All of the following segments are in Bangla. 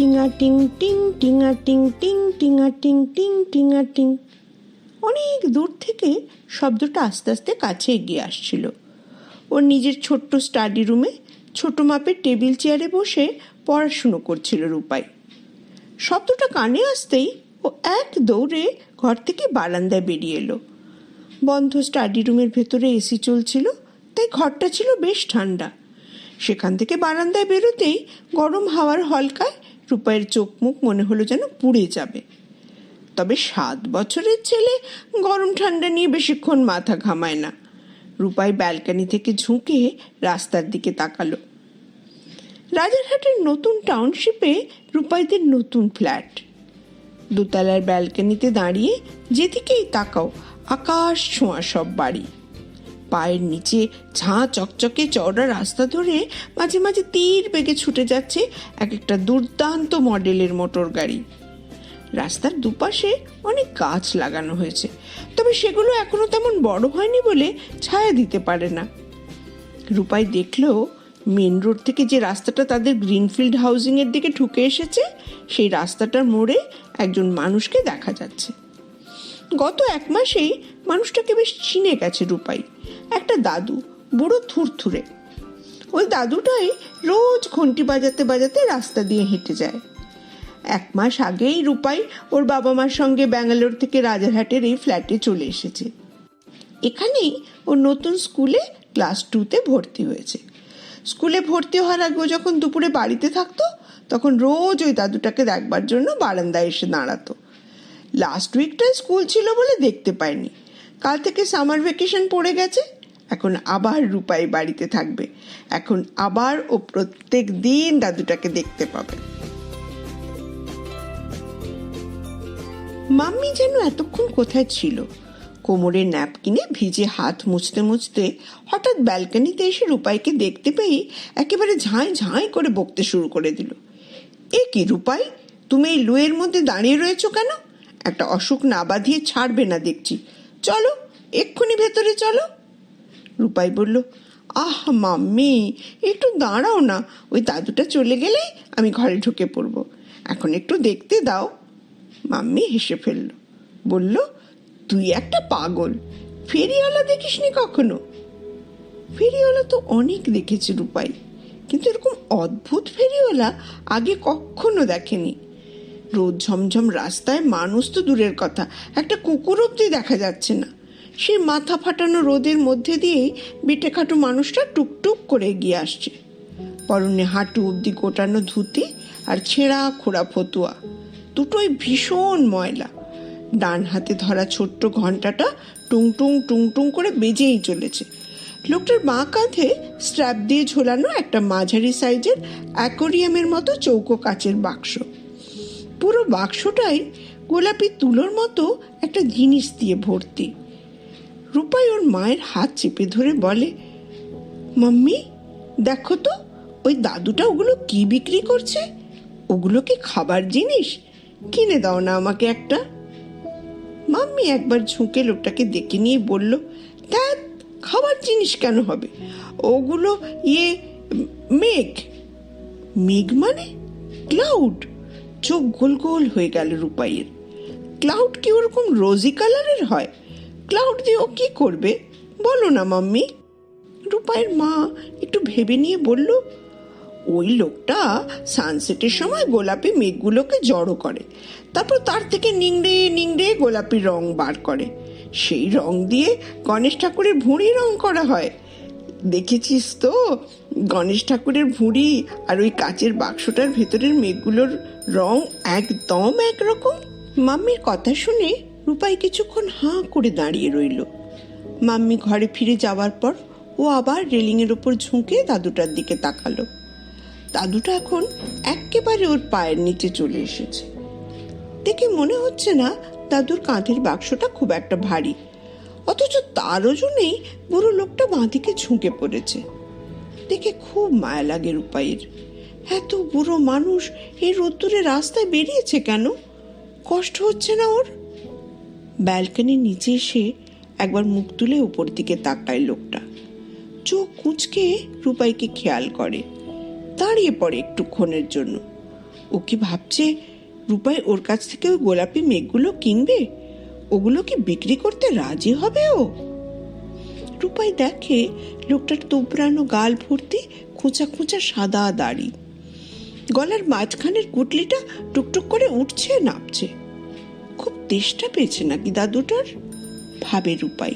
টিঙা টিং টিং টিঙা টিং টিং টিঙা টিং টিং টিঙা টিং। অনেক দূর থেকে শব্দটা আস্তে আস্তে কাছে এগিয়ে আসছিল। ওর নিজের ছোট্ট স্টাডি রুমে ছোট মাপের টেবিল চেয়ারে বসে পড়াশুনো করছিল রূপাই। শব্দটা কানে আসতেই ও এক দৌড়ে ঘর থেকে বারান্দায় বেরিয়ে এলো। বন্ধ স্টাডি রুমের ভেতরে এসি চলছিল, তাই ঘরটা ছিল বেশ ঠান্ডা। সেখান থেকে বারান্দায় বেরোতেই গরম হাওয়ার হলকায় রূপাইয়ের চোখ মুখ মনে হলো যেন পুড়ে যাবে। তবে 7 বছরের ছেলে গরম ঠান্ডা নিয়ে বেশিক্ষণ মাথা ঘামায় না। রূপাই ব্যালকনি থেকে ঝুঁকে রাস্তার দিকে তাকালো। রাজারহাটের নতুন টাউনশিপে রূপাইদের নতুন ফ্ল্যাট। দোতলার ব্যালকনিতে দাঁড়িয়ে যেদিকেই তাকাও আকাশ ছোঁয়া সব বাড়ি। পায়ের নিচে ঝাঁ চকচকে চওড়া রাস্তা ধরে মাঝে মাঝে তীর বেগে ছুটে যাচ্ছে এক একটা দুর্দান্ত মডেলের মোটর গাড়ি। রাস্তার দুপাশে অনেক গাছ লাগানো হয়েছে, তবে সেগুলো এখনো তেমন বড় হয়নি বলে ছায়া দিতে পারে না। রূপাই দেখলো মেন রোড থেকে যে রাস্তাটা তাদের গ্রিনফিল্ড হাউজিং এর দিকে ঢুকে এসেছে, সেই রাস্তাটার মোড়ে একজন মানুষকে দেখা যাচ্ছে। গত 1 মাসেই মানুষটাকে বেশ চিনে গেছে রূপাই। একটা দাদু, বুড়ো থুরথুরে। ওই দাদুটাই রোজ ঘন্টি বাজাতে বাজাতে রাস্তা দিয়ে হেঁটে যায়। 1 মাস আগেই রূপাই ওর বাবা মার সঙ্গে ব্যাঙ্গালোর থেকে রাজারহাটের এই ফ্ল্যাটে চলে এসেছে। এখানেই ওর নতুন স্কুলে ক্লাস 2তে ভর্তি হয়েছে। স্কুলে ভর্তি হওয়ার আগেও যখন দুপুরে বাড়িতে থাকতো, তখন রোজ ওই দাদুটাকে দেখবার জন্য বারান্দায় এসে দাঁড়াতো। লাস্ট উইকটায় স্কুল ছিল বলে দেখতে পায়নি। কাল থেকে সামার ভ্যাকেশন পড়ে গেছে। এখন আবার রূপাই বাড়িতে থাকবে। এখন আবার ও প্রত্যেক দিন দাদুটাকে দেখতে পাবে। মাম্মি যেন এতক্ষণ কোথায় ছিল। কোমরের ন্যাপকিনে ভিজে হাত মুছতে মুছতে হঠাৎ ব্যালকনিতে এসে রূপাইকে দেখতে পেয়ে একেবারে ঝাঁই ঝাঁই করে বকতে শুরু করে দিল। এ কি রূপাই, তুমি এই লুয়ের মধ্যে দাঁড়িয়ে রয়েছো কেন? একটা অসুখ না বাঁধিয়ে ছাড়বে না দেখছি। চলো, এক্ষুনি ভেতরে চলো। রূপাই বলল, আহ মাম্মি, একটু দাঁড়াও না, ওই দাদুটা চলে গেলেই আমি ঘরে ঢুকে পড়বো। এখন একটু দেখতে দাও। মাম্মি হেসে ফেলল, বলল, তুই একটা পাগল, ফেরিওয়ালা দেখিসনি কখনো? ফেরিওয়ালা তো অনেক দেখেছে রূপাই, কিন্তু এরকম অদ্ভুত ফেরিওয়ালা আগে কখনো দেখেনি। রোদ ঝমঝম রাস্তায় মানুষ তো দূরের কথা, একটা কুকুর অব্দি দেখা যাচ্ছে না। সেই মাথা ফাটানো রোদের মধ্যে দিয়েই বেটে খাটো মানুষটা টুকটুক করে এগিয়ে আসছে। পরনে হাঁটু অব্দি গোটানো ধুতি আর ছেঁড়া খোড়া ফতুয়া, দুটোই ভীষণ ময়লা। ডান হাতে ধরা ছোট্ট ঘন্টাটা টুংটুং টুংটুং করে বেজেই চলেছে। লোকটার বাঁ কাঁধে স্ট্র্যাপ দিয়ে ঝোলানো একটা মাঝারি সাইজের অ্যাকোরিয়ামের মতো চৌকো কাচের বাক্স। পুরো বাক্সটাই গোলাপি তুলোর মতো একটা জিনিস দিয়ে ভর্তি। রূপাই ওর মায়ের হাত চেপে ধরে বলে, মাম্মি দেখো তো, ওই দাদুটা ওগুলো কি বিক্রি করছে? ওগুলো কি খাবার জিনিস? কিনে দাও না আমাকে একটা। মাম্মি একবার ঝুঁকে লোকটাকে দেখে নিয়ে বলল, ধ্যাৎ, খাবার জিনিস কেন হবে? ওগুলো মেঘ। মেঘ মানে? ক্লাউড। চোখ গোল গোল হয়ে গেল রূপাইয়ের। ক্লাউড কি ওরকম রোজি কালারের হয়? ক্লাউড দিয়ে ও কি করবে বলো না মাম্মি। রূপাইয়ের মা একটু ভেবে নিয়ে বলল, ওই লোকটা সানসেটের সময় গোলাপি মেঘগুলোকে জড়ো করে, তারপর তার থেকে নিংড়ে নিংড়ে গোলাপি রং বার করে। সেই রং দিয়ে গণেশ ঠাকুরের ভুঁড়ি রং করা হয়। দেখেছিস তো গণেশ ঠাকুরের ভুঁড়ি আর ওই কাচের বাক্সটার ভেতরের মেঘগুলোর রং একদম একরকম। মাম্মির কথা শুনে রূপাই কিছুক্ষণ হাঁ করে দাঁড়িয়ে রইল। মাম্মি ঘরে ফিরে যাওয়ার পর ও আবার রেলিংয়ের ওপর ঝুঁকে দাদুটার দিকে তাকালো। দাদুটা এখন একেবারে ওর পায়ের নিচে চলে এসেছে। দেখে মনে হচ্ছে না দাদুর কাঁধের বাক্সটা খুব একটা ভারী, অথচ তার ওজনেই বুড়ো লোকটা বাঁদিকে ঝুঁকে পড়েছে। দেখে খুব মায়া লাগে রূপাইয়ের। এত বুড়ো মানুষ এই রোদ্দুরে রাস্তায় বেরিয়েছে কেন? কষ্ট হচ্ছে না ওর? ব্যালকনির নিচে এসে একবার মুখ তুলে উপর দিকে তাকায় লোকটা। চোখ কুঁচকে রূপাইকে খেয়াল করে, দাঁড়িয়ে পড়ে একটুক্ষণের জন্য। ও কি ভাবছে রূপাই ওর কাছ থেকে ওই গোলাপি মেঘগুলো কিনবে? ওগুলো কি বিক্রি করতে রাজি হবে ও? রূপাই দেখে লোকটার তোবড়ানো গাল ভর্তি খোঁচা খোঁচা সাদা দাড়ি, গলার মাঝখানের কুটলিটা টুকটুক করে উঠছে নামছে। খুব তেষ্টা পেয়েছে নাকি দাদুটার, ভাবে রূপাই।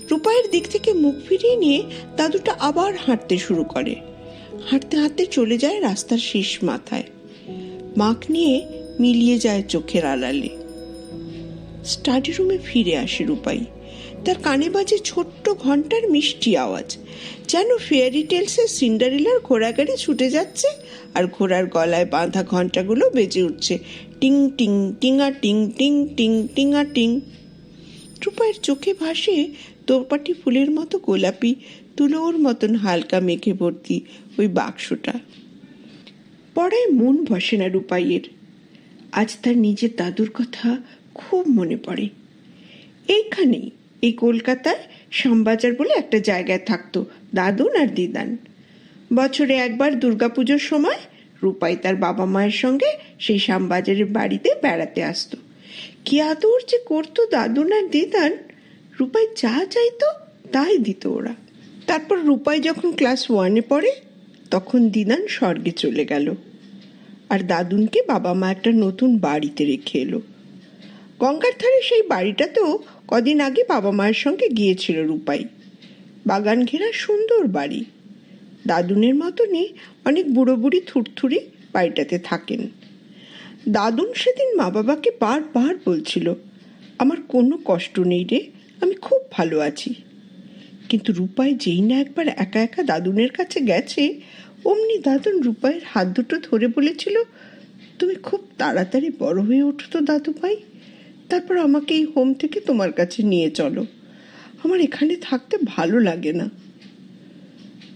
রূপাইয়ের দিক থেকে মুখ ফিরিয়ে নিয়ে দাদুটা আবার হাঁটতে শুরু করে। হাঁটতে হাঁটতে চলে যায় রাস্তার শেষ মাথায়। মাখ নিয়ে মিলিয়ে যায় চোখের আড়ালে। স্টাডি রুমে ফিরে আসে রূপাই। তার কানে বাজে ছোট্ট ঘন্টার মিষ্টি আওয়াজ, যেন ফেয়ারি টেলসের সিন্ডারেলার ঘোড়াগাড়ি ছুটে যাচ্ছে আর ঘোড়ার গলায় বাঁধা ঘন্টাগুলো বেজে উঠছে টিং টিং টিঙা টিং টিং টিং টিঙা টিং। রূপাইয়ের চোখে ভাসে দোপাটি ফুলের মতো গোলাপি তুলোর মতন হালকা মেঘে ভর্তি ওই বাক্সটা। পড়ায় মন বসে না রূপাইয়ের। আজ তার নিজের দাদুর কথা খুব মনে পড়ে। এইখানেই, এই কলকাতায় শ্যামবাজার বলে একটা জায়গায় থাকতো দাদুন আর দিদান। বছরে একবার দুর্গাপুজোর সময় রূপাই তার বাবা মায়ের সঙ্গে সেই শ্যামবাজারের বাড়িতে বেড়াতে আসতো। কি আদর যে করতো দাদুন আর দিদান! রূপাই যা চাইতো তাই দিত ওরা। তারপর রূপাই যখন ক্লাস 1-এ পড়ে তখন দিদান স্বর্গে চলে গেল, আর দাদুনকে বাবা মা একটা নতুন বাড়িতে রেখে এলো। গঙ্গার ধারে সেই বাড়িটাতেও কদিন আগে বাবা মায়ের সঙ্গে গিয়েছিল রূপাই। বাগান ঘেরা সুন্দর বাড়ি। দাদুনের মতনই অনেক বুড়ো বুড়ি থুরথুরি বাড়িটাতে থাকেন। দাদুন সেদিন মা বাবাকে বারবার বলছিল, আমার কোনো কষ্ট নেই রে, আমি খুব ভালো আছি। কিন্তু রূপাই যেই না একবার একা একা দাদুনের কাছে গেছে, অমনি দাদুন রূপাইয়ের হাত দুটো ধরে বলেছিল, তুমি খুব তাড়াতাড়ি বড় হয়ে ওঠো তো দাদু ভাই, তারপর আমাকে এই হোম থেকে তোমার কাছে নিয়ে চলো, আমার এখানে থাকতে ভালো লাগে না।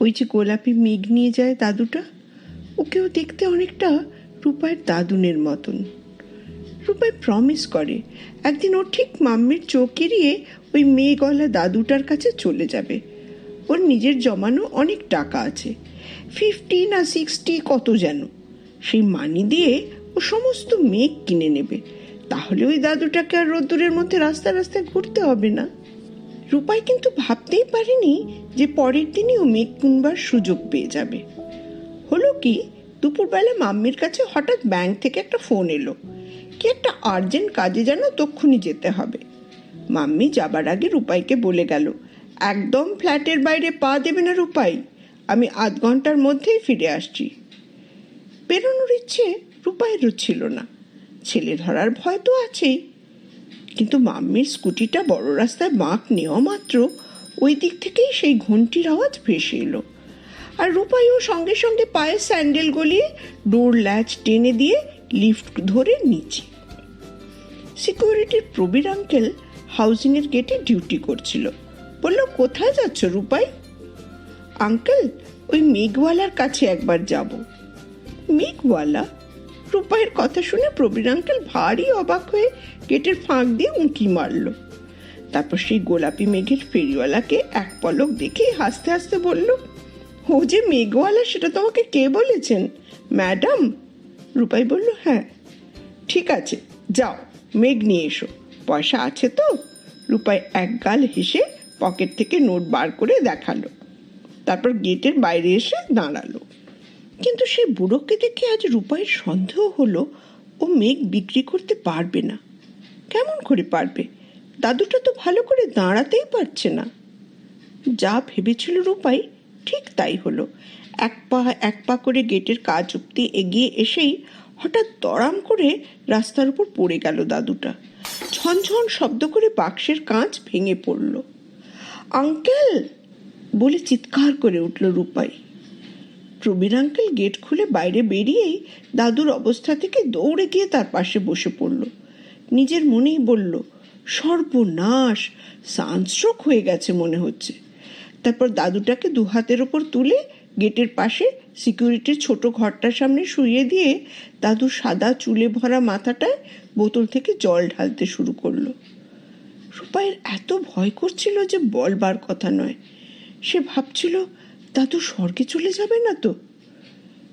ওই যে গোলাপি মেঘ নিয়ে যায় দাদুটা, ওকেও দেখতে অনেকটা রূপাইয়ের দাদুনের মতন। রূপাই প্রমিস করে একদিন ও ঠিক মাম্মির চোখ এড়িয়ে ওই মেঘওয়ালা দাদুটার কাছে চলে যাবে। ওর নিজের জমানো অনেক টাকা আছে, 50 না 60 কত যেন। সেই মানি দিয়ে ও সমস্ত মেঘ কিনে নেবে, তাহলে ওই দাদুটাকে আর রোদ্দুরের মধ্যে রাস্তায় রাস্তায় ঘুরতে হবে না। রূপাই কিন্তু ভাবতেই পারেনি যে পরের দিনই ও মেঘ কিনবার সুযোগ পেয়ে যাবে। হলো কি, দুপুরবেলা মাম্মির কাছে হঠাৎ ব্যাংক থেকে একটা ফোন এলো, কি একটা আর্জেন্ট কাজে যেন তক্ষুনি যেতে হবে। মাম্মি যাবার আগে রূপাইকে বলে গেল, একদম ফ্ল্যাটের বাইরে পা দেবে না রূপাই, আমি আধ ঘন্টার মধ্যেই ফিরে আসছি। বেরোনোর ইচ্ছে রূপাইয়েরও ছিল না, ছেলে ধরার ভয় তো আছেই। কিন্তু মাম্মির স্কুটিটা বড় রাস্তায় বাঁক নেওয়া মাত্র ওই দিক থেকেই সেই ঘন্টির আওয়াজ ভেসে এলো, আর রূপাইও সঙ্গে সঙ্গে পায়ে স্যান্ডেল গলিয়ে ডোর ল্যাচ টেনে দিয়ে লিফট ধরে নিচে। সিকিউরিটির প্রবীর আঙ্কেল হাউজিংয়ের গেটে ডিউটি করছিল। বলল, কোথায় যাচ্ছ রূপাই? আঙ্কেল, ওই মেঘওয়ালার কাছে একবার যাব। মেঘওয়ালা? রূপাইয়ের কথা শুনে প্রবীর আঙ্কেল ভারী অবাক হয়ে গেটের ফাঁক দিয়ে উঁকি মারল। তারপর সেই গোলাপি মেঘের ফেরিওয়ালাকে এক পলক দেখে হাসতে হাসতে বলল, ও যে মেঘওয়ালা সেটা তোমাকে কে বলেছেন, ম্যাডাম? রূপাই বলল, হ্যাঁ। ঠিক আছে, যাও মেঘ নিয়ে এসো, পয়সা আছে তো? রূপাই এক গাল হেসে পকেট থেকে নোট বার করে দেখালো, তারপর গেটের বাইরে এসে দাঁড়ালো। কিন্তু সেই বুড়োকে দেখে আজ রূপাইয়ের সন্দেহ হলো ও মেঘ বিক্রি করতে পারবে না। কেমন করে পারবে? দাদুটা তো ভালো করে দাঁড়াতেই পারছে না। যা ভেবেছিল রূপাই ঠিক তাই হলো। এক পা করে গেটের কাজ অব্দি এগিয়ে এসেই হঠাৎ দড়াম করে রাস্তার উপর পড়ে গেল দাদুটা। ঝনঝন শব্দ করে বাক্সের কাঁচ ভেঙে পড়ল। আঙ্কেল বলে চিৎকার করে উঠল রূপাই। প্রবীর আঙ্কেল গেট খুলে বাইরে বেরিয়েই দাদুর অবস্থা থেকে দৌড়ে গিয়ে তার পাশে বসে পড়ল। নিজের মনেই বলল, সর্বনাশ, সানস্ট্রোক হয়ে গেছে মনে হচ্ছে। তারপর দাদুটাকে দু হাতের ওপর তুলে গেটের পাশে সিকিউরিটির ছোট ঘরটার সামনে শুইয়ে দিয়ে দাদুর সাদা চুলে ভরা মাথাটায় বোতল থেকে জল ঢালতে শুরু করলো। রূপাইয়ের এত ভয় করছিল যে বলবার কথা নয়। সে ভাবছিল, দাদু স্বর্গে চলে যাবে না তো?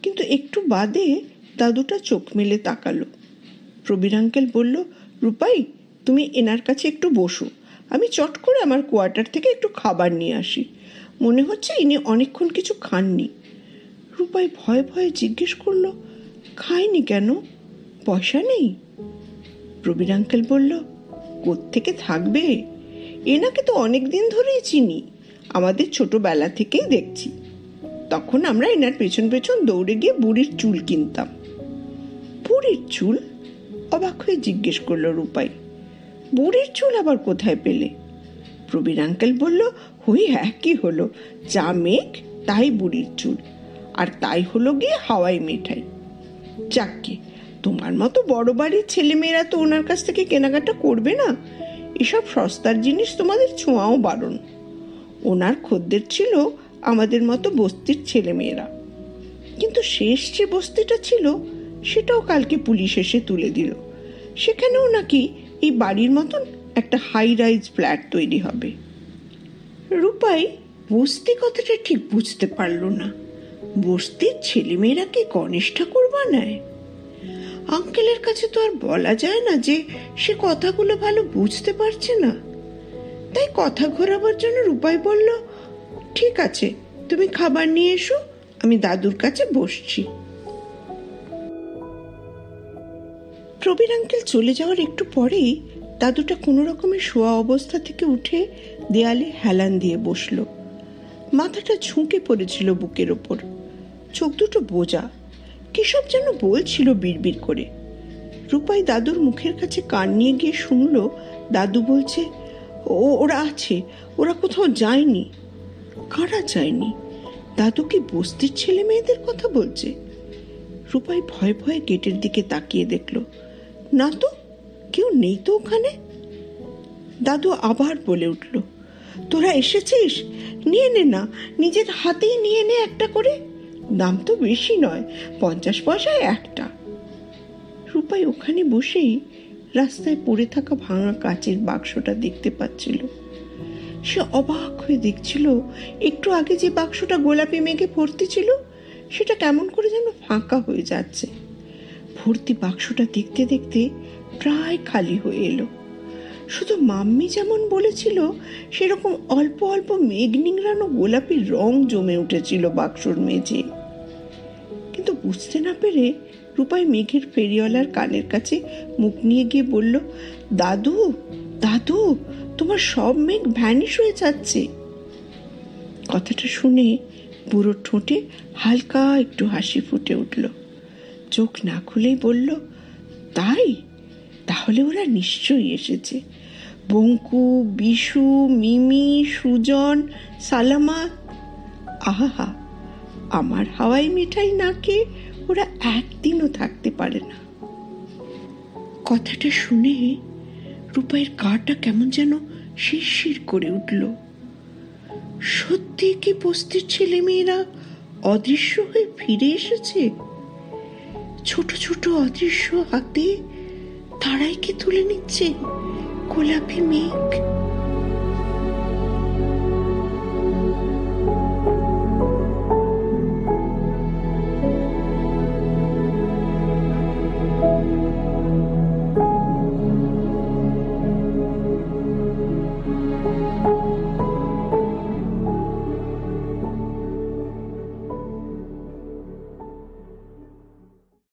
কিন্তু একটু বাদে দাদুটা চোখ মেলে তাকালো। প্রবীর আঙ্কেল বলল, রূপাই, তুমি এনার কাছে একটু বসো, আমি চট করে আমার কোয়ার্টার থেকে একটু খাবার নিয়ে আসি। মনে হচ্ছে ইনি অনেকক্ষণ কিছু খাননি। রূপাই ভয়ে ভয়ে জিজ্ঞেস করলো, খায়নি কেন? পয়সা নেই? প্রবীর আঙ্কেল বলল, কোত্থেকে থাকবে? এনাকে তো অনেক দিন ধরেই চিনি, আমাদের ছোটবেলা থেকেই দেখছি। তখন আমরা এনার পেছন পেছন দৌড়ে গিয়ে বুড়ির চুল কিনতাম। বুড়ির চুল? অবাক হয়ে জিজ্ঞেস করলো রূপাই। বুড়ির চুল আবার কোথায় পেলে? প্রবীর আঙ্কেল বলল, ওই একই হলো, যা মেঘ তাই বুড়ির চুল, আর তাই হলো গিয়ে হাওয়াই মিঠাই। যাকে, তোমার মতো বড় বাড়ির ছেলেমেয়েরা তো ওনার কাছ থেকে কেনাকাটা করবে না, এসব সস্তার জিনিস তোমাদের ছোঁয়াও বারণ। ওনার খদ্দের ছিল আমাদের মতো বস্তির ছেলেমেয়েরা, কিন্তু শেষ যে বস্তিটা ছিল সেটাও কালকে পুলিশ এসে তুলে দিল। সেখানেও নাকি এই বাড়ির মতন একটা হাই রাইজ ফ্ল্যাট তৈরি হবে। রূপাই বস্তি কথাটা ঠিক বুঝতে পারল না। বস্তির ছেলেমেয়েরা কি গণেশ ঠাকুর বানায়? আঙ্কেলের কাছে তো আর বলা যায় না যে সে কথাগুলো ভালো বুঝতে পারছে না। তাই কথা ঘোরাবার জন্য রূপাই বলল, ঠিক আছে, তুমি খাবার নিয়ে এসো, আমি দাদুর কাছে বসছি। প্রবীর আঙ্কেল চলে যাওয়ার একটু পরেই দাদুটা কোনো রকমের শোয়া অবস্থা থেকে উঠে দেয়ালে হেলান দিয়ে বসল। মাথাটা ঝুঁকে পড়েছিল বুকের ওপর, চোখ দুটো বোজা, কিসব যেন বলছিল বিড়বিড় করে। রূপাই দাদুর মুখের কাছে কান নিয়ে গিয়ে শুনল দাদু বলছে, ওরা আছে, ওরা কোথাও যায়নি। কারা যায়নি? দাদু কি বস্তির ছেলে মেয়েদের কথা বলছে? রূপাই ভয়ে ভয়ে গেটের দিকে তাকিয়ে দেখল, না তো, কেউ নেই তো ওখানে। দাদু আবার বলে উঠল, তোরা এসেছিস, নিয়ে নে না, নিজের হাতেই নিয়ে নে একটা করে, দাম তো বেশি নয়, 50 পয়সায় একটা। রূপাই ওখানে বসেই রাস্তায় পড়ে থাকা ভাঙা কাচের বাক্সটা দেখতে পাচ্ছিল। সে অবাক হয়ে দেখছিল, একটু আগে যে বাক্সটা গোলাপি মেঘে ভর্তি ছিল সেটা কেমন করে যেন ফাঁকা হয়ে যাচ্ছে। ভর্তি বাক্সটা দেখতে দেখতে প্রায় খালি হয়ে এলো। শুধু মাম্মি যেমন বলেছিল সেরকম অল্প অল্প মেঘ নিংড়ানো গোলাপি রং জমে উঠেছিল বাক্সর মেঝে। কিন্তু বুঝতে না পেরে রূপাই মেঘের ফেরিওয়ালার কানের কাছে মুখ নিয়ে গিয়ে বলল, দাদু, দাদু, তোমার সব মেঘ ভ্যানিশ হয়ে যাচ্ছে। কথাটা শুনে বুড়োর ঠোঁটে হালকা একটু হাসি ফুটে উঠল। চোখ না খুলেই বলল, তাই? তাহলে ওরা নিশ্চয়ই এসেছে। বঙ্কু, বিশু, মিমি, সুজন, সালামাত। আহা, আমার হাওয়াই মিঠাই না খেয়ে ওরা একদিনও থাকতে পারে না। কথাটা শুনে রূপাইয়ের গাটা কেমন যেন শিরশির করে উঠল। সত্যি কি বস্তির ছেলেমেয়েরা অদৃশ্য হয়ে ফিরে এসেছে? ছোট ছোট অদৃশ্য হাতে তারাই কি তুলে নিচ্ছে গোলাপি মেঘ?